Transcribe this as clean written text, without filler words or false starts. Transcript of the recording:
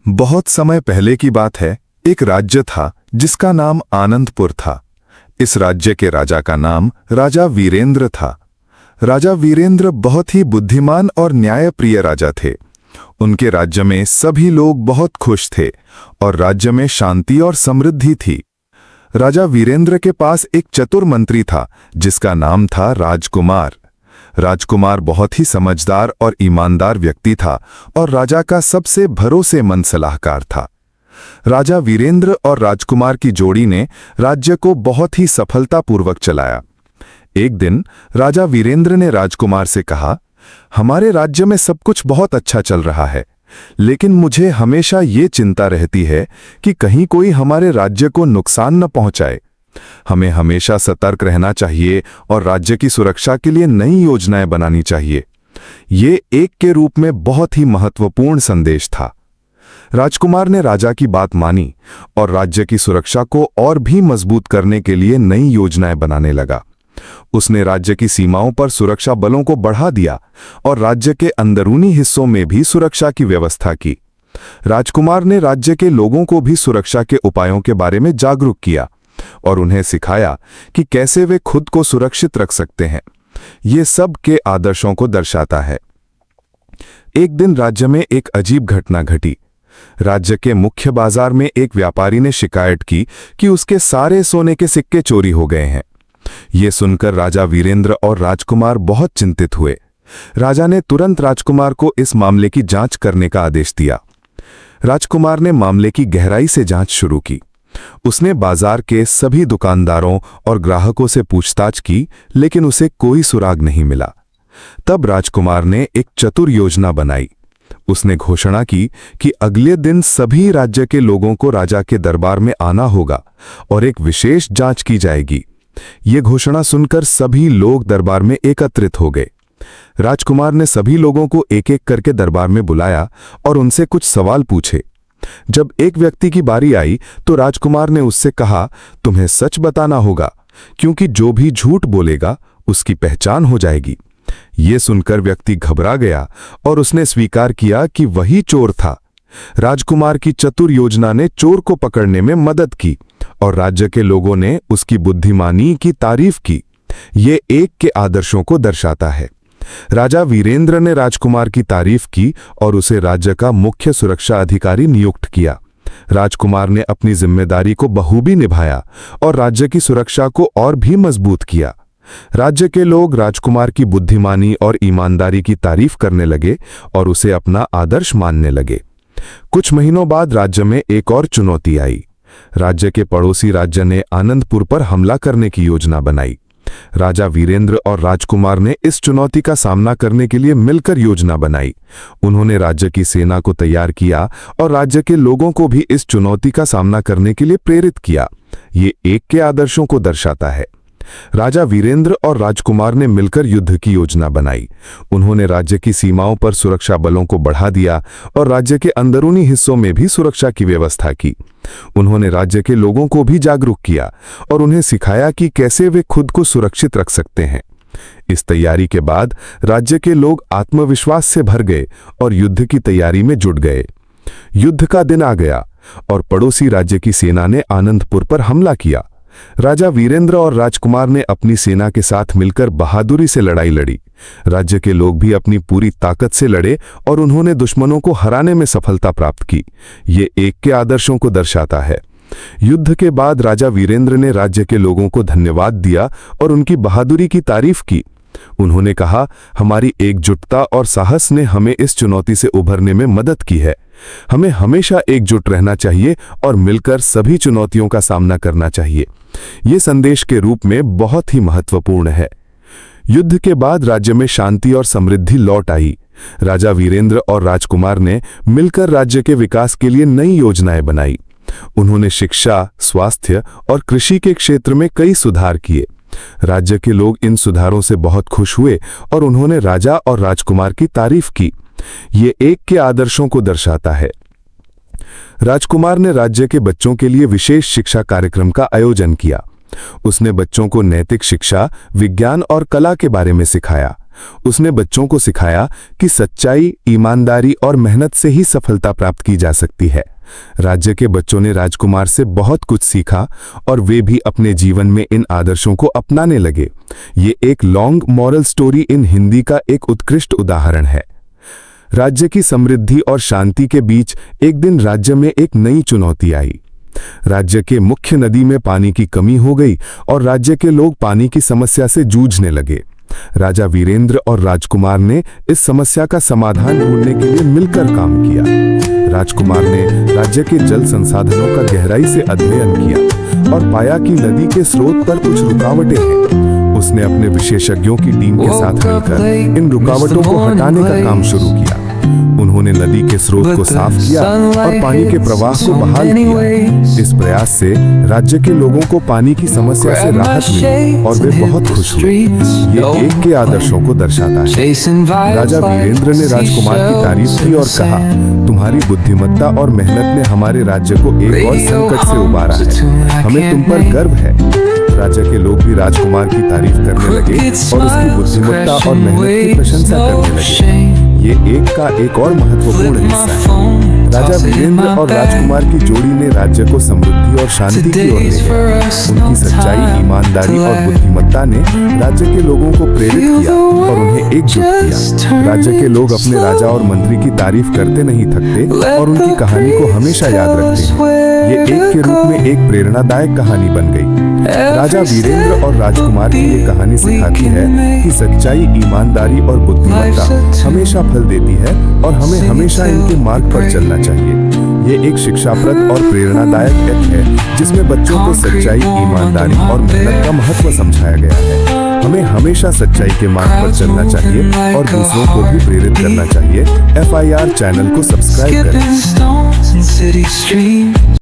बहुत समय पहले की बात है। एक राज्य था जिसका नाम आनंदपुर था। इस राज्य के राजा का नाम राजा वीरेंद्र था। राजा वीरेंद्र बहुत ही बुद्धिमान और न्यायप्रिय राजा थे। उनके राज्य में सभी लोग बहुत खुश थे और राज्य में शांति और समृद्धि थी। राजा वीरेंद्र के पास एक चतुर मंत्री था जिसका नाम था राजकुमार। राजकुमार बहुत ही समझदार और ईमानदार व्यक्ति था और राजा का सबसे भरोसेमंद सलाहकार था। राजा वीरेंद्र और राजकुमार की जोड़ी ने राज्य को बहुत ही सफलतापूर्वक चलाया। एक दिन राजा वीरेंद्र ने राजकुमार से कहा, हमारे राज्य में सब कुछ बहुत अच्छा चल रहा है, लेकिन मुझे हमेशा ये चिंता रहती है कि कहीं कोई हमारे राज्य को नुकसान न पहुंचाए। हमें हमेशा सतर्क रहना चाहिए और राज्य की सुरक्षा के लिए नई योजनाएं बनानी चाहिए। ये एक के रूप में बहुत ही महत्वपूर्ण संदेश था। राजकुमार ने राजा की बात मानी और राज्य की सुरक्षा को और भी मजबूत करने के लिए नई योजनाएं बनाने लगा। उसने राज्य की सीमाओं पर सुरक्षा बलों को बढ़ा दिया और राज्य के अंदरूनी हिस्सों में भी सुरक्षा की व्यवस्था की। राजकुमार ने राज्य के लोगों को भी सुरक्षा के उपायों के बारे में जागरूक किया और उन्हें सिखाया कि कैसे वे खुद को सुरक्षित रख सकते हैं। ये सब के आदर्शों को दर्शाता है। एक दिन राज्य में एक अजीब घटना घटी। राज्य के मुख्य बाजार में एक व्यापारी ने शिकायत की कि उसके सारे सोने के सिक्के चोरी हो गए हैं। ये सुनकर राजा वीरेंद्र और राजकुमार बहुत चिंतित हुए। राजा ने तुरंत राजकुमार को इस मामले की जांच करने का आदेश दिया। राजकुमार ने मामले की गहराई से जांच शुरू की। उसने बाजार के सभी दुकानदारों और ग्राहकों से पूछताछ की, लेकिन उसे कोई सुराग नहीं मिला। तब राजकुमार ने एक चतुर योजना बनाई। उसने घोषणा की कि अगले दिन सभी राज्य के लोगों को राजा के दरबार में आना होगा और एक विशेष जांच की जाएगी। ये घोषणा सुनकर सभी लोग दरबार में एकत्रित हो गए। राजकुमार ने सभी लोगों को एक एक करके दरबार में बुलाया और उनसे कुछ सवाल पूछे। जब एक व्यक्ति की बारी आई तो राजकुमार ने उससे कहा, तुम्हें सच बताना होगा, क्योंकि जो भी झूठ बोलेगा उसकी पहचान हो जाएगी। ये सुनकर व्यक्ति घबरा गया और उसने स्वीकार किया कि वही चोर था। राजकुमार की चतुर योजना ने चोर को पकड़ने में मदद की और राज्य के लोगों ने उसकी बुद्धिमानी की तारीफ की। ये एक के आदर्शों को दर्शाता है। राजा वीरेंद्र ने राजकुमार की तारीफ की और उसे राज्य का मुख्य सुरक्षा अधिकारी नियुक्त किया। राजकुमार ने अपनी जिम्मेदारी को बखूबी निभाया और राज्य की सुरक्षा को और भी मजबूत किया। राज्य के लोग राजकुमार की बुद्धिमानी और ईमानदारी की तारीफ करने लगे और उसे अपना आदर्श मानने लगे। कुछ महीनों बाद राज्य में एक और चुनौती आई। राज्य के पड़ोसी राज्य ने आनंदपुर पर हमला करने की योजना बनाई। राजा वीरेंद्र और राजकुमार ने इस चुनौती का सामना करने के लिए मिलकर योजना बनाई। उन्होंने राज्य की सेना को तैयार किया और राज्य के लोगों को भी इस चुनौती का सामना करने के लिए प्रेरित किया। ये एक के आदर्शों को दर्शाता है। राजा वीरेंद्र और राजकुमार ने मिलकर युद्ध की योजना बनाई। उन्होंने राज्य की सीमाओं पर सुरक्षा बलों को बढ़ा दिया और राज्य के अंदरूनी हिस्सों में भी सुरक्षा की व्यवस्था की। उन्होंने राज्य के लोगों को भी जागरूक किया और उन्हें सिखाया कि कैसे वे खुद को सुरक्षित रख सकते हैं। इस तैयारी के बाद राज्य के लोग आत्मविश्वास से भर गए और युद्ध की तैयारी में जुट गए। युद्ध का दिन आ गया और पड़ोसी राज्य की सेना ने आनंदपुर पर हमला किया। राजा वीरेंद्र और राजकुमार ने अपनी सेना के साथ मिलकर बहादुरी से लड़ाई लड़ी। राज्य के लोग भी अपनी पूरी ताकत से लड़े और उन्होंने दुश्मनों को हराने में सफलता प्राप्त की। ये एक के आदर्शों को दर्शाता है। युद्ध के बाद राजा वीरेंद्र ने राज्य के लोगों को धन्यवाद दिया और उनकी बहादुरी की तारीफ की। उन्होंने कहा, हमारी एकजुटता और साहस ने हमें इस चुनौती से उभरने में मदद की है। हमें हमेशा एकजुट रहना चाहिए और मिलकर सभी चुनौतियों का सामना करना चाहिए। ये संदेश के रूप में बहुत ही महत्वपूर्ण है। युद्ध के बाद राज्य में शांति और समृद्धि लौट आई। राजा वीरेंद्र और राजकुमार ने मिलकर राज्य के विकास के लिए नई योजनाएं बनाई। उन्होंने शिक्षा, स्वास्थ्य और कृषि के क्षेत्र में कई सुधार किए। राज्य के लोग इन सुधारों से बहुत खुश हुए और उन्होंने राजा और राजकुमार की तारीफ की। ये एक के आदर्शों को दर्शाता है। राजकुमार ने राज्य के बच्चों के लिए विशेष शिक्षा कार्यक्रम का आयोजन किया। उसने बच्चों को नैतिक शिक्षा, विज्ञान और कला के बारे में सिखाया। उसने बच्चों को सिखाया कि सच्चाई, ईमानदारी और मेहनत से ही सफलता प्राप्त की जा सकती है। राज्य के बच्चों ने राजकुमार से बहुत कुछ सीखा और वे भी अपने जीवन में इन आदर्शों को अपनाने लगे। ये एक long moral story in Hindi का एक उत्कृष्ट उदाहरण है। राज्य की समृद्धि और शांति के बीच एक दिन राज्य में एक नई चुनौती आई। राज्य के मुख्य नदी में पानी की कमी हो गई और राज्य के लोग पानी की समस्या से जूझने लगे। राजा वीरेंद्र और राजकुमार ने इस समस्या का समाधान ढूंढने के लिए मिलकर काम किया। राजकुमार ने राज्य के जल संसाधनों का गहराई से अध्ययन किया और पाया कि नदी के स्रोत पर कुछ रुकावटें हैं। उसने अपने विशेषज्ञों की टीम के साथ मिलकर इन रुकावटों को हटाने का काम शुरू किया। उन्होंने नदी के स्रोत को साफ किया और पानी के प्रवाह को बहाल किया। इस प्रयास से राज्य के लोगों को पानी की समस्या से राहत मिली और वे बहुत खुश हुए। ये एक के आदर्शों को दर्शाता है। राजा वीरेंद्र ने राजकुमार की तारीफ की और कहा, तुम्हारी बुद्धिमत्ता और मेहनत ने हमारे राज्य को एक और संकट से उबारा है। हमें तुम पर गर्व है। राज्य के लोग भी राजकुमार की तारीफ करने लगे और उसकी बुद्धिमत्ता और मेहनत की प्रशंसा करने लगे। ये एक का एक और महत्वपूर्ण हिस्सा है। राजा वीरेंद्र और राजकुमार की जोड़ी ने राज्य को समृद्धि और शांति की ओर ले गया। उनकी सच्चाई, ईमानदारी और बुद्धिमत्ता ने राज्य के लोगों को प्रेरित किया और उन्हें एकजुट किया। राज्य के लोग अपने राजा और मंत्री की तारीफ करते नहीं थकते और उनकी कहानी को हमेशा याद रखते हैं। ये एक के रूप में एक प्रेरणादायक कहानी बन गई। राजा वीरेंद्र और राजकुमार की ये कहानी सिखाती है कि सच्चाई, ईमानदारी और बुद्धिमत्ता हमेशा फल देती है और हमें हमेशा इनके मार्ग पर चलना चाहिए। ये एक शिक्षाप्रद और प्रेरणादायक एक्ट है जिसमें बच्चों को सच्चाई, ईमानदारी और मेहनत का महत्व समझाया गया है। हमें हमेशा सच्चाई के मार्ग पर चलना चाहिए और दूसरों को भी प्रेरित करना चाहिए। FIR चैनल को सब्सक्राइब करें।